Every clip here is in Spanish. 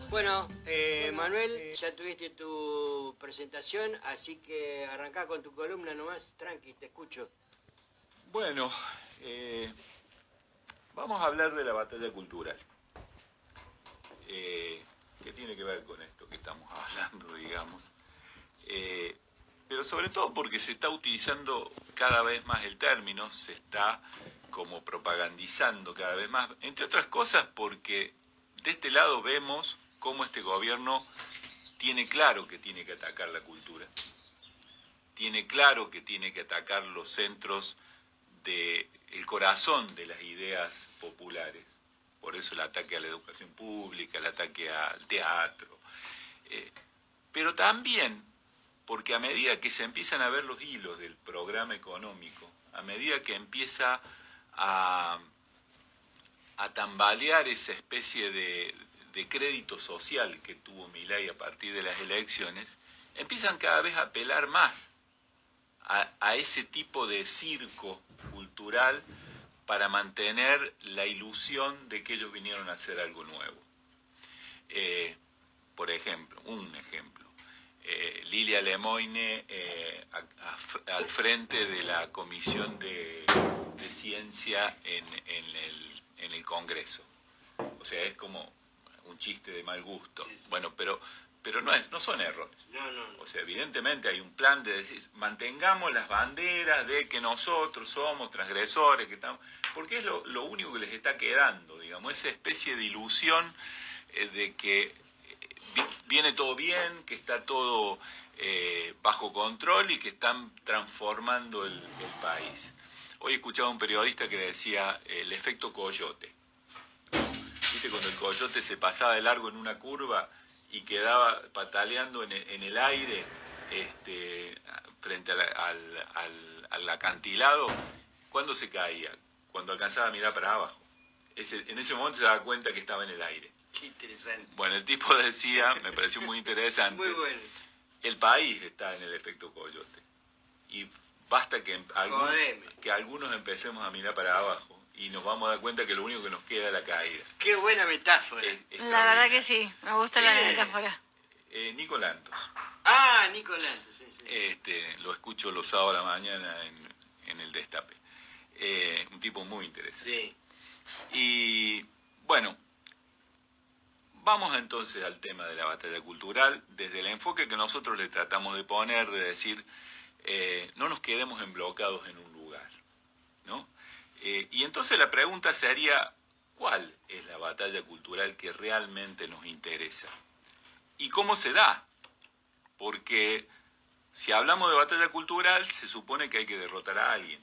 Bueno, Manuel, ya tuviste tu presentación, así que arrancá con tu columna nomás, tranqui, te escucho. Bueno, eh, vamos a hablar de la batalla cultural. ¿Qué tiene que ver con esto que estamos hablando, digamos? Eh, pero sobre todo porque se está utilizando cada vez más el término, se está como propagandizando cada vez más, entre otras cosas porque de este lado vemos cómo este gobierno tiene claro que tiene que atacar la cultura, tiene claro que tiene que atacar los centros del corazón de las ideas populares. Por eso el ataque a la educación pública, el ataque al teatro. Eh, pero también porque a medida que se empiezan a ver los hilos del programa económico, a medida que empieza a, a tambalear esa especie de crédito social que tuvo Milei a partir de las elecciones, empiezan cada vez a apelar más a ese tipo de circo cultural para mantener la ilusión de que ellos vinieron a hacer algo nuevo. Eh, por ejemplo, un ejemplo, Lilia Lemoyne al frente de la Comisión de Ciencia en el Congreso. O sea, es como un chiste de mal gusto. Sí, sí. Bueno, pero no son errores. No. O sea, evidentemente hay un plan de decir, mantengamos las banderas de que nosotros somos transgresores, que estamos, porque es lo único que les está quedando, digamos, esa especie de ilusión de que viene todo bien, que está todo bajo control y que están transformando el país. Hoy escuchaba a un periodista que decía el efecto coyote. ¿Viste cuando el coyote se pasaba de largo en una curva y quedaba pataleando en el aire frente al acantilado? ¿Cuándo se caía? Cuando alcanzaba a mirar para abajo. En ese momento se daba cuenta que estaba en el aire. Qué interesante. Bueno, el tipo decía, me pareció muy interesante, Muy bueno. el país está en el efecto coyote. Y basta que algunos empecemos a mirar para abajo y nos vamos a dar cuenta que lo único que nos queda es la caída. Qué buena metáfora. La verdad que sí, me gusta la metáfora. Nico Lantos. Ah, Nicolás, sí. Lo escucho los sábados a la mañana en el Destape. Un tipo muy interesante. Sí. Y bueno, vamos entonces al tema de la batalla cultural, desde el enfoque que nosotros le tratamos de poner, de decir, no nos quedemos emblocados en un lugar, ¿no? Y entonces la pregunta sería, ¿cuál es la batalla cultural que realmente nos interesa? ¿Y cómo se da? Porque si hablamos de batalla cultural, se supone que hay que derrotar a alguien,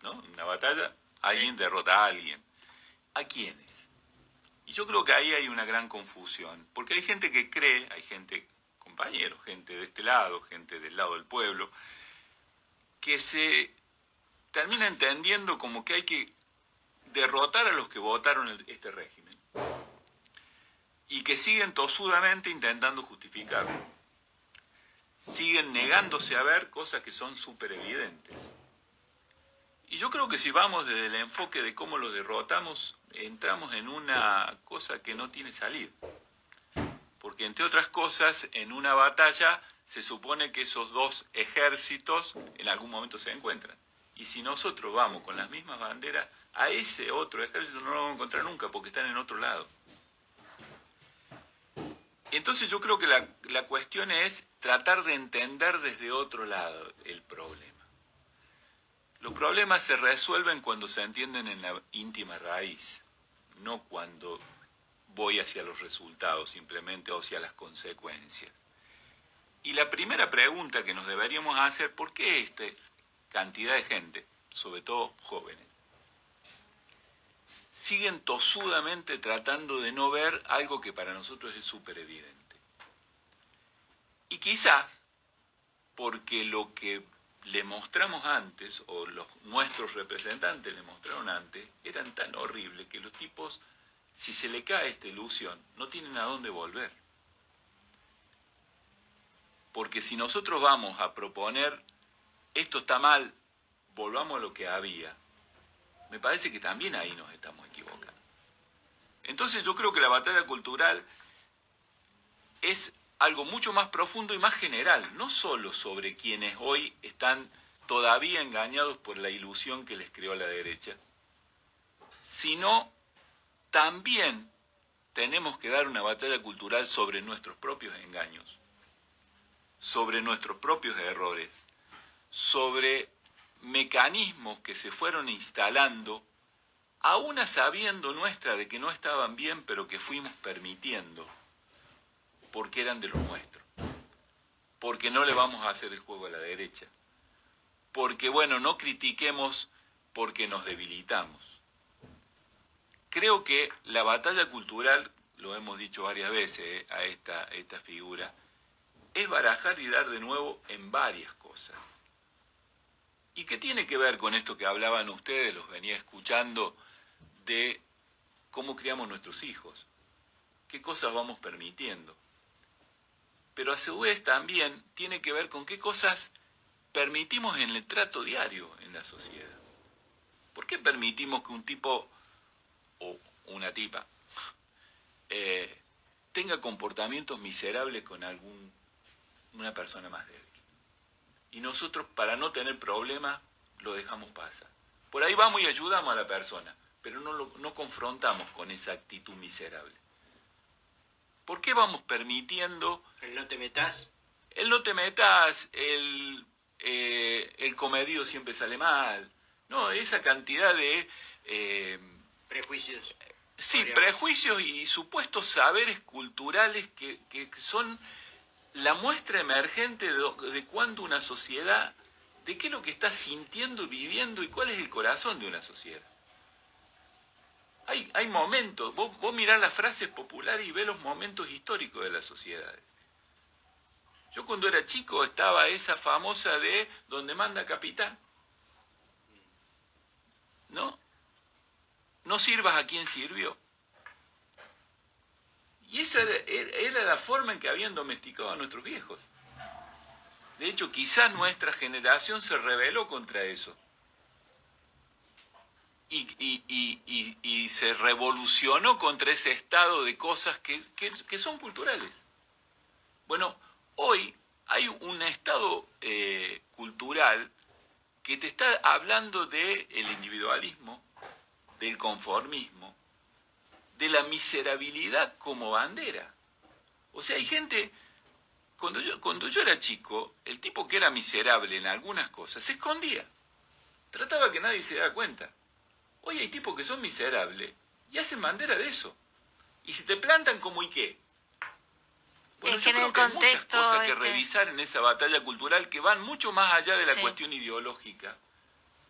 ¿no? En una batalla, alguien derrota a alguien. ¿A quiénes? Y yo creo que ahí hay una gran confusión, porque hay gente que cree, hay gente, compañeros, gente de este lado, gente del lado del pueblo, que se termina entendiendo como que hay que derrotar a los que votaron este régimen y que siguen tosudamente intentando justificarlo. Siguen negándose a ver cosas que son súper evidentes. Y yo creo que si vamos desde el enfoque de cómo lo derrotamos, entramos en una cosa que no tiene salida. Porque entre otras cosas, en una batalla se supone que esos dos ejércitos en algún momento se encuentran. Y si nosotros vamos con las mismas banderas, a ese otro ejército no lo vamos a encontrar nunca porque están en otro lado. Entonces yo creo que la cuestión es tratar de entender desde otro lado el problema. Los problemas se resuelven cuando se entienden en la íntima raíz, no cuando voy hacia los resultados simplemente o hacia las consecuencias. Y la primera pregunta que nos deberíamos hacer, ¿por qué esta cantidad de gente, sobre todo jóvenes, siguen tosudamente tratando de no ver algo que para nosotros es súper evidente? Y quizás porque lo que le mostramos antes, o nuestros representantes le mostraron antes, eran tan horribles que los tipos, si se le cae esta ilusión, no tienen a dónde volver. Porque si nosotros vamos a proponer, esto está mal, volvamos a lo que había, me parece que también ahí nos estamos equivocando. Entonces yo creo que la batalla cultural es algo mucho más profundo y más general, no solo sobre quienes hoy están todavía engañados por la ilusión que les creó la derecha, sino también tenemos que dar una batalla cultural sobre nuestros propios engaños, sobre nuestros propios errores, sobre mecanismos que se fueron instalando, aún a sabiendo nuestra de que no estaban bien, pero que fuimos permitiendo, porque eran de los nuestros, porque no le vamos a hacer el juego a la derecha, porque bueno, no critiquemos porque nos debilitamos. Creo que la batalla cultural, lo hemos dicho varias veces a esta figura, es barajar y dar de nuevo en varias cosas. ¿Y qué tiene que ver con esto que hablaban ustedes, los venía escuchando, de cómo criamos nuestros hijos? ¿Qué cosas vamos permitiendo? Pero a su vez también tiene que ver con qué cosas permitimos en el trato diario en la sociedad. ¿Por qué permitimos que un tipo o una tipa tenga comportamientos miserables con una persona más débil? Y nosotros, para no tener problemas, lo dejamos pasar. Por ahí vamos y ayudamos a la persona, pero no confrontamos con esa actitud miserable. ¿Por qué vamos permitiendo... El no te metas. El no te metas, el comedido siempre sale mal. No, esa cantidad de... Prejuicios. Sí, prejuicios y supuestos saberes culturales que son la muestra emergente de cuándo una sociedad, de qué es lo que está sintiendo, viviendo y cuál es el corazón de una sociedad. Hay momentos, vos mirás las frases populares y ves los momentos históricos de las sociedades. Yo cuando era chico estaba esa famosa de donde manda capitán. ¿No? No sirvas a quien sirvió. Y esa era la forma en que habían domesticado a nuestros viejos. De hecho, quizás nuestra generación se rebeló contra eso. Y se revolucionó contra ese estado de cosas que son culturales. Bueno, hoy hay un estado cultural que te está hablando del individualismo, del conformismo, de la miserabilidad como bandera. O sea, hay gente... Cuando yo era chico, el tipo que era miserable en algunas cosas se escondía. Trataba que nadie se diera cuenta. Hoy hay tipos que son miserables y hacen bandera de eso. Y si te plantan como ¿y qué? Bueno, es yo que creo en el que hay muchas contexto cosas que revisar en esa batalla cultural que van mucho más allá de la Sí. cuestión ideológica,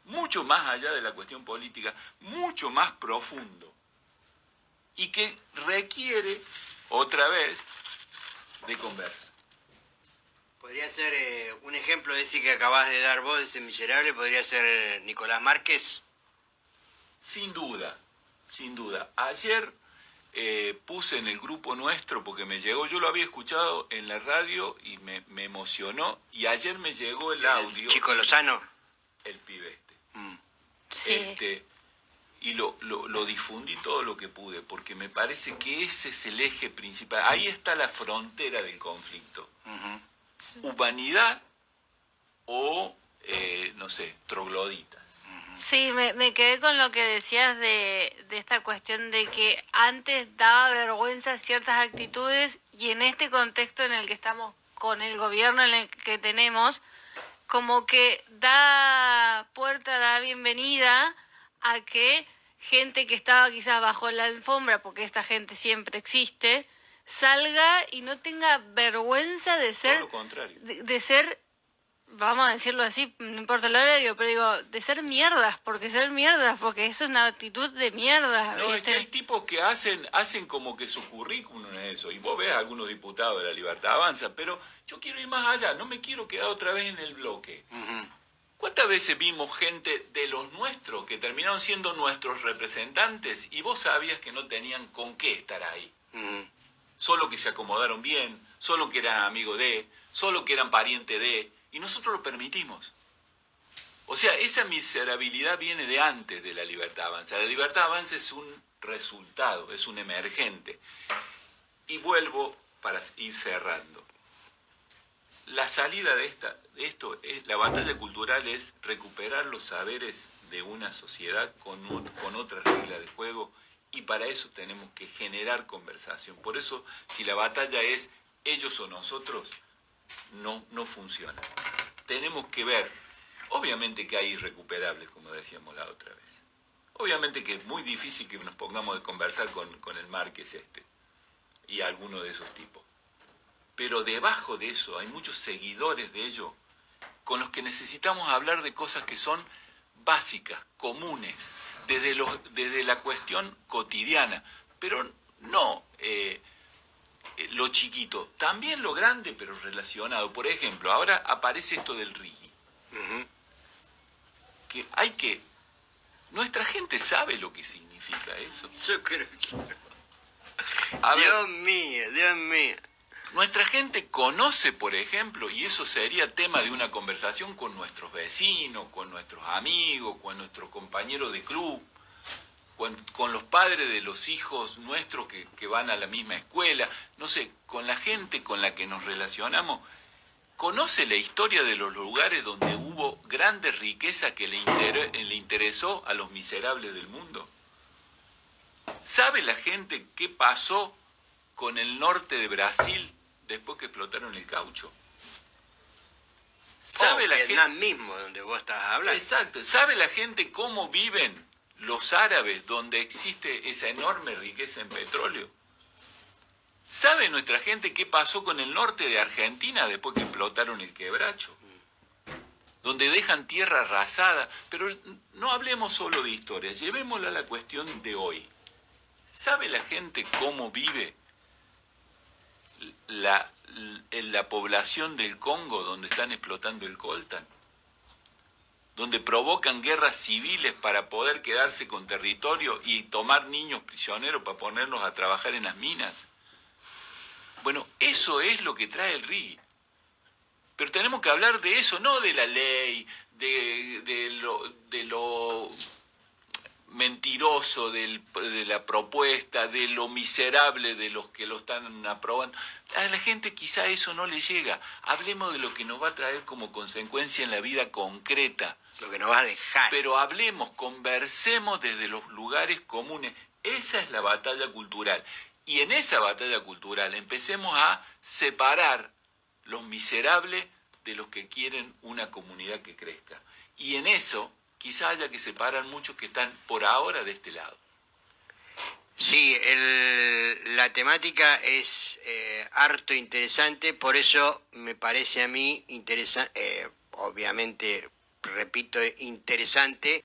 mucho más allá de la cuestión política, mucho más profundo. Y que requiere, otra vez, de conversar. Podría ser un ejemplo de ese que acabas de dar vos, de ese miserable, podría ser Nicolás Márquez. Sin duda, sin duda. Ayer puse en el grupo nuestro, porque me llegó, yo lo había escuchado en la radio y me emocionó, y ayer me llegó el audio. Chico Lozano. El pibe este. Sí. Y lo difundí todo lo que pude, porque me parece que ese es el eje principal. Ahí está la frontera del conflicto. Humanidad o, no sé, trogloditas. Sí, me quedé con lo que decías de esta cuestión de que antes daba vergüenza ciertas actitudes y en este contexto en el que estamos con el gobierno en el que tenemos, como que da puerta, da bienvenida a que gente que estaba quizás bajo la alfombra, porque esta gente siempre existe, salga y no tenga vergüenza de ser... Todo lo contrario. De ser, vamos a decirlo así, no importa el horario, pero digo, de ser mierdas, porque eso es una actitud de mierda. No, es ¿viste? que hay tipos que hacen como que su currículum es eso, y vos ves a algunos diputados de la Libertad Avanza, pero yo quiero ir más allá, no me quiero quedar otra vez en el bloque. ¿Cuántas veces vimos gente de los nuestros que terminaron siendo nuestros representantes y vos sabías que no tenían con qué estar ahí? Solo que se acomodaron bien, solo que eran amigos de, solo que eran parientes de, y nosotros lo permitimos. O sea, esa miserabilidad viene de antes de la Libertad Avanza. La Libertad Avanza es un resultado, es un emergente. Y vuelvo para ir cerrando. La salida de esto, la batalla cultural es recuperar los saberes de una sociedad con otras reglas de juego, y para eso tenemos que generar conversación. Por eso, si la batalla es ellos o nosotros, no funciona. Tenemos que ver, obviamente que hay irrecuperables, como decíamos la otra vez. Obviamente que es muy difícil que nos pongamos a conversar con el Márquez y alguno de esos tipos. Pero debajo de eso hay muchos seguidores de ellos con los que necesitamos hablar de cosas que son básicas, comunes, desde la cuestión cotidiana, pero no lo chiquito, también lo grande, pero relacionado. Por ejemplo, ahora aparece esto del RIGI. Que nuestra gente sabe lo que significa eso. Yo creo que... A ver, Dios mío, Dios mío. nuestra gente conoce, por ejemplo, y eso sería tema de una conversación con nuestros vecinos, con nuestros amigos, con nuestros compañeros de club, con los padres de los hijos nuestros que van a la misma escuela, no sé, con la gente con la que nos relacionamos. ¿Conoce la historia de los lugares donde hubo grandes riquezas que le interesó a los miserables del mundo? ¿Sabe la gente qué pasó con el norte de Brasil después que explotaron el caucho? ¿Sabe la Vietnam gente mismo, donde vos estás hablando. Exacto, ¿sabe la gente cómo viven los árabes donde existe esa enorme riqueza en petróleo? ¿Sabe nuestra gente qué pasó con el norte de Argentina después que explotaron el quebracho? Donde dejan tierra arrasada. Pero no hablemos solo de historia, llevémosla a la cuestión de hoy. ¿Sabe la gente cómo vive la población del Congo donde están explotando el coltan? Donde provocan guerras civiles para poder quedarse con territorio y tomar niños prisioneros para ponerlos a trabajar en las minas. Bueno, eso es lo que trae el RIGI. Pero tenemos que hablar de eso, no de la ley, de lo mentiroso de la propuesta, de lo miserable de los que lo están aprobando. A la gente quizá eso no le llega. Hablemos de lo que nos va a traer como consecuencia en la vida concreta. Lo que nos va a dejar. Pero hablemos, conversemos desde los lugares comunes. Esa es la batalla cultural. Y en esa batalla cultural empecemos a separar los miserables de los que quieren una comunidad que crezca. Y en eso quizá haya que separar muchos que están por ahora de este lado. Sí, la temática es harto interesante, por eso me parece a mí interesante, obviamente, repito, interesante